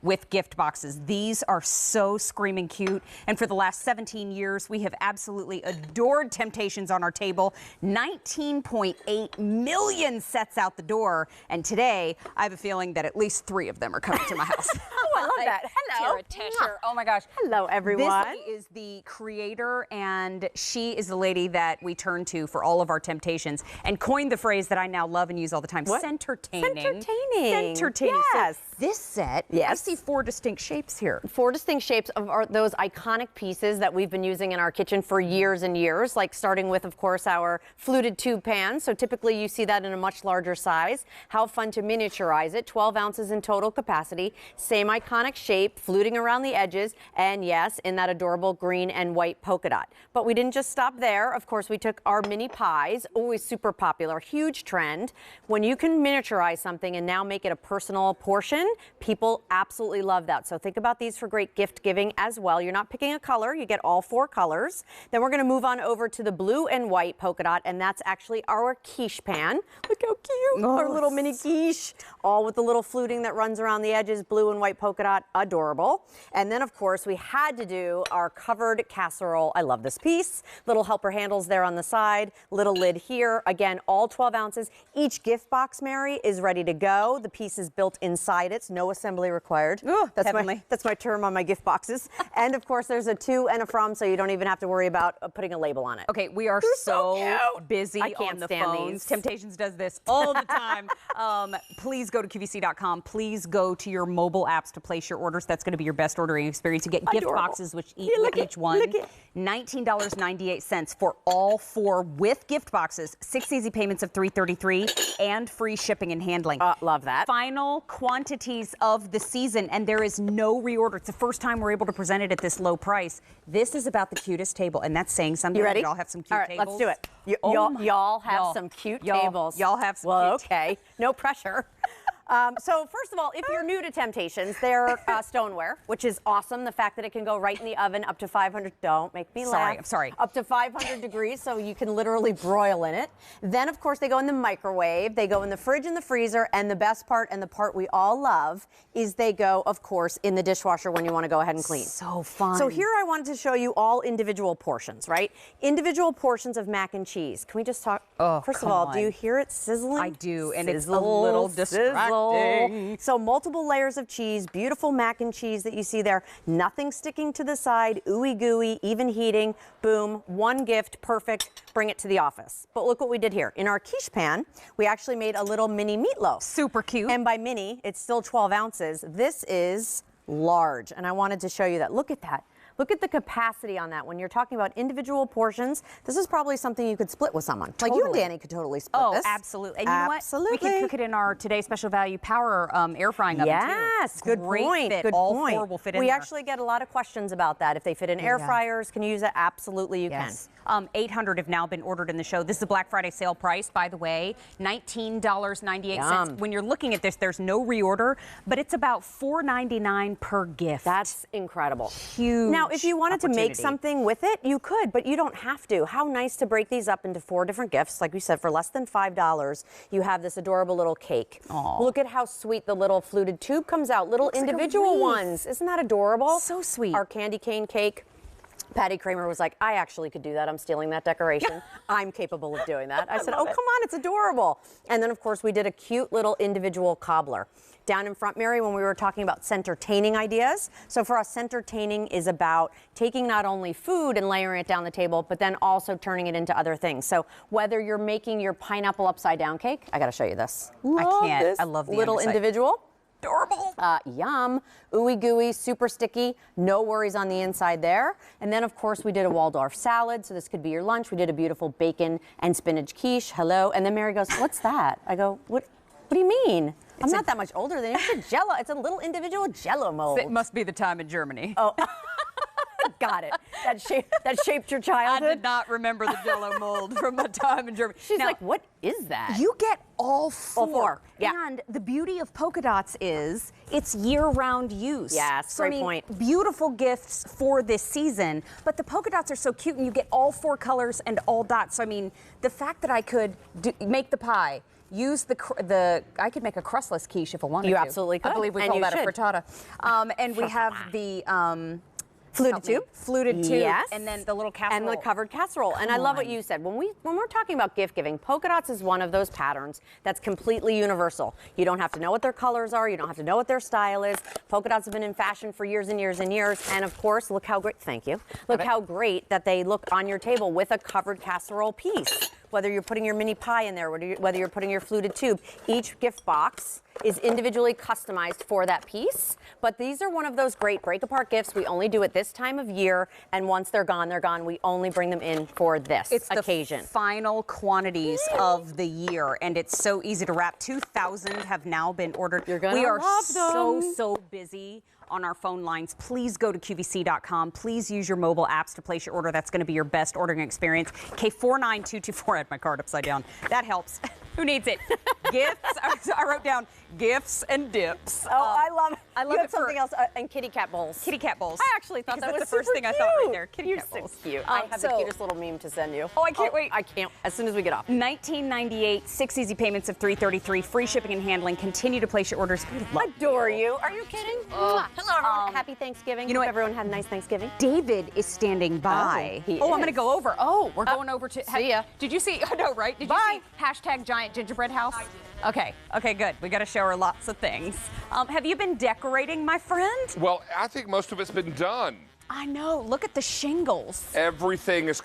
with gift boxes. These are so screaming cute. And for the last 17 years, we have absolutely adored Temp-tations on our table. 19.8 million sets out the door. And today, I have a feeling that at least 3 of them are coming to my house. Oh, I love that. Hello. Tara, oh my gosh. Hello, everyone. This is the creator, and she is the lady that we turn to for all of our Temp-tations and coined the phrase that I now love and use all the time. What? Centertaining. Centertaining. Centertaining. Yes. So this set, Yes. I see 4 distinct shapes here. 4 distinct shapes of those iconic pieces that we've been using in our kitchen for years and years, like starting with, of course, our fluted tube pan. So typically you see that in a much larger size. How fun to miniaturize it. 12 ounces in total capacity. Same iconic shape, fluting around the edges, and yes, in that adorable green and white polka dot. But we didn't just stop there. Of course, we took our mini pies, always super popular, huge trend. When you can miniaturize something and now make it a personal portion, people absolutely love that. So think about these for great gift giving as well. You're not picking a color, you get all 4 colors. Then we're gonna move on over to the blue and white polka dot, and that's actually our quiche pan. Look how cute, our little mini quiche, all with the little fluting that runs around the edges, blue and white polka dot, adorable. And then of course we had to do our covered casserole. I love this piece. Little helper handles there on the side, little lid here. Again, all 12 ounces. Each gift box, Mary, is ready to go. The piece is built inside it, no assembly required. Ooh, that's my term on my gift boxes. And of course there's a to and a from, so you don't even have to worry about putting a label on it. Okay, we are so busy on the phones. Temp-tations does this all the time. Please go to QVC.com. Please go to your mobile apps to place your orders. That's going to be your best ordering experience. You get gift boxes with each one. $19.98 for all 4 with gift boxes. 6 easy payments of $333 and free shipping and handling. Love that. Final quantities of the season, and there is no reorder. It's the first time we're able to present it at this low price. This is about the cutest table, and that's saying something. You ready? We all have some cute tables. All right, let's do it. Y'all have some cute tables. Y'all have some cute okay. No pressure. So first of all, if you're new to Temp-tations, they're stoneware, which is awesome. The fact that it can go right in the oven up to 500, don't make me laugh. I'm sorry. Up to 500 degrees, so you can literally broil in it. Then, of course, they go in the microwave. They go in the fridge and the freezer. And the best part, and the part we all love, is they go, of course, in the dishwasher when you want to go ahead and clean. So fun. So here I wanted to show you all individual portions, right? Individual portions of mac and cheese. Can we just talk? First of all, do you hear it sizzling? I do, and it's a little distracting. So multiple layers of cheese, beautiful mac and cheese that you see there. Nothing sticking to the side, ooey gooey, even heating. Boom, one gift, perfect. Bring it to the office. But look what we did here. In our quiche pan, we actually made a little mini meatloaf. Super cute. And by mini, it's still 12 ounces. This is large, and I wanted to show you that. Look at that. Look at the capacity on that. When you're talking about individual portions, this is probably something you could split with someone. Like you and Danny could totally split this. Oh, absolutely. And you know what? We can cook it in our Today Special Value Power air frying oven too. Yes, good point. Good All point. 4 will fit in We there. actually get a lot of questions about that. If they fit in air fryers, can you use it? Absolutely, you can. 800 have now been ordered in the show. This is the Black Friday sale price, by the way, $19.98. When you're looking at this, there's no reorder, but it's about $4.99 per gift. That's incredible. Huge. Now, if you wanted to make something with it, you could, but you don't have to. How nice to break these up into 4 different gifts. Like we said, for less than $5, you have this adorable little cake. Aww. Look at how sweet the little fluted tube comes out. Little individual ones. Isn't that adorable? So sweet. Our candy cane cake. Patty Kramer was like, I actually could do that. I'm stealing that decoration. I'm capable of doing that. I said, oh, come on, it's adorable. And then, of course, we did a cute little individual cobbler. Down in front, Mary, when we were talking about centertaining ideas. So for us, centertaining is about taking not only food and layering it down the table, but then also turning it into other things. So whether you're making your pineapple upside down cake, I got to show you this. I love the little individual. Adorable. Yum. Ooey gooey, super sticky. No worries on the inside there. And then, of course, we did a Waldorf salad. So this could be your lunch. We did a beautiful bacon and spinach quiche. Hello. And then Mary goes, what's that? I go, what do you mean? I'm not that much older than you. It's a Jello. It's a little individual Jello mold. It must be the time in Germany. Oh. Got it. That shaped your childhood? I did not remember the Jello mold from my time in Germany. She's like, what is that? You get all 4. All 4. Yeah. And the beauty of polka dots is it's year-round use. Yes, so, great point. Beautiful gifts for this season, but the polka dots are so cute, and you get all 4 colors and all dots. So, I mean, the fact that I could make the pie, use the. I could make a crustless quiche if I wanted to. You absolutely could. I believe we And call you that should. a frittata. And we have the. Fluted tube. Fluted tube. Yes. And then the little casserole. And the covered casserole. And I love what you said. When we're talking about gift giving, polka dots is one of those patterns that's completely universal. You don't have to know what their colors are. You don't have to know what their style is. Polka dots have been in fashion for years and years and years. And of course, look how great, thank you. Look how great that they look on your table with a covered casserole piece. Whether you're putting your mini pie in there, whether you're putting your fluted tube, each gift box is individually customized for that piece. But these are one of those great break-apart gifts. We only do it this time of year, and once they're gone, they're gone. We only bring them in for this occasion. It's the final quantities of the year, and it's so easy to wrap. 2,000 have now been ordered. You're gonna we are love them. so busy on our phone lines. Please go to QVC.com. Please use your mobile apps to place your order. That's going to be your best ordering experience. K49224. I had my card upside down. That helps. Who needs it? Gifts. I wrote down gifts and dips. Oh, I love you have something else, and kitty cat bowls. Kitty cat bowls. I actually thought that was that's the first thing super I thought right cute. there. Kitty You're cat bowls. so cute. I have the so- cutest little meme to send you. Oh, I can't wait. I can't. As soon as we get off. $19.98, 6 easy payments of $333, free shipping and handling. Continue to place your orders. We love Adore you. Are you kidding? Hello, everyone. Happy Thanksgiving. you know Hope what? everyone had a nice Thanksgiving. David is standing by. he I'm is. going to go over. Oh, we're going over to. See ya. Did you see? I know, right? Did Bye. you see hashtag giant gingerbread house? I did. Okay, good. We got to show her lots of things. Have you been decorating, my friend? Well, I think most of it's been done. I know. Look at the shingles. Everything is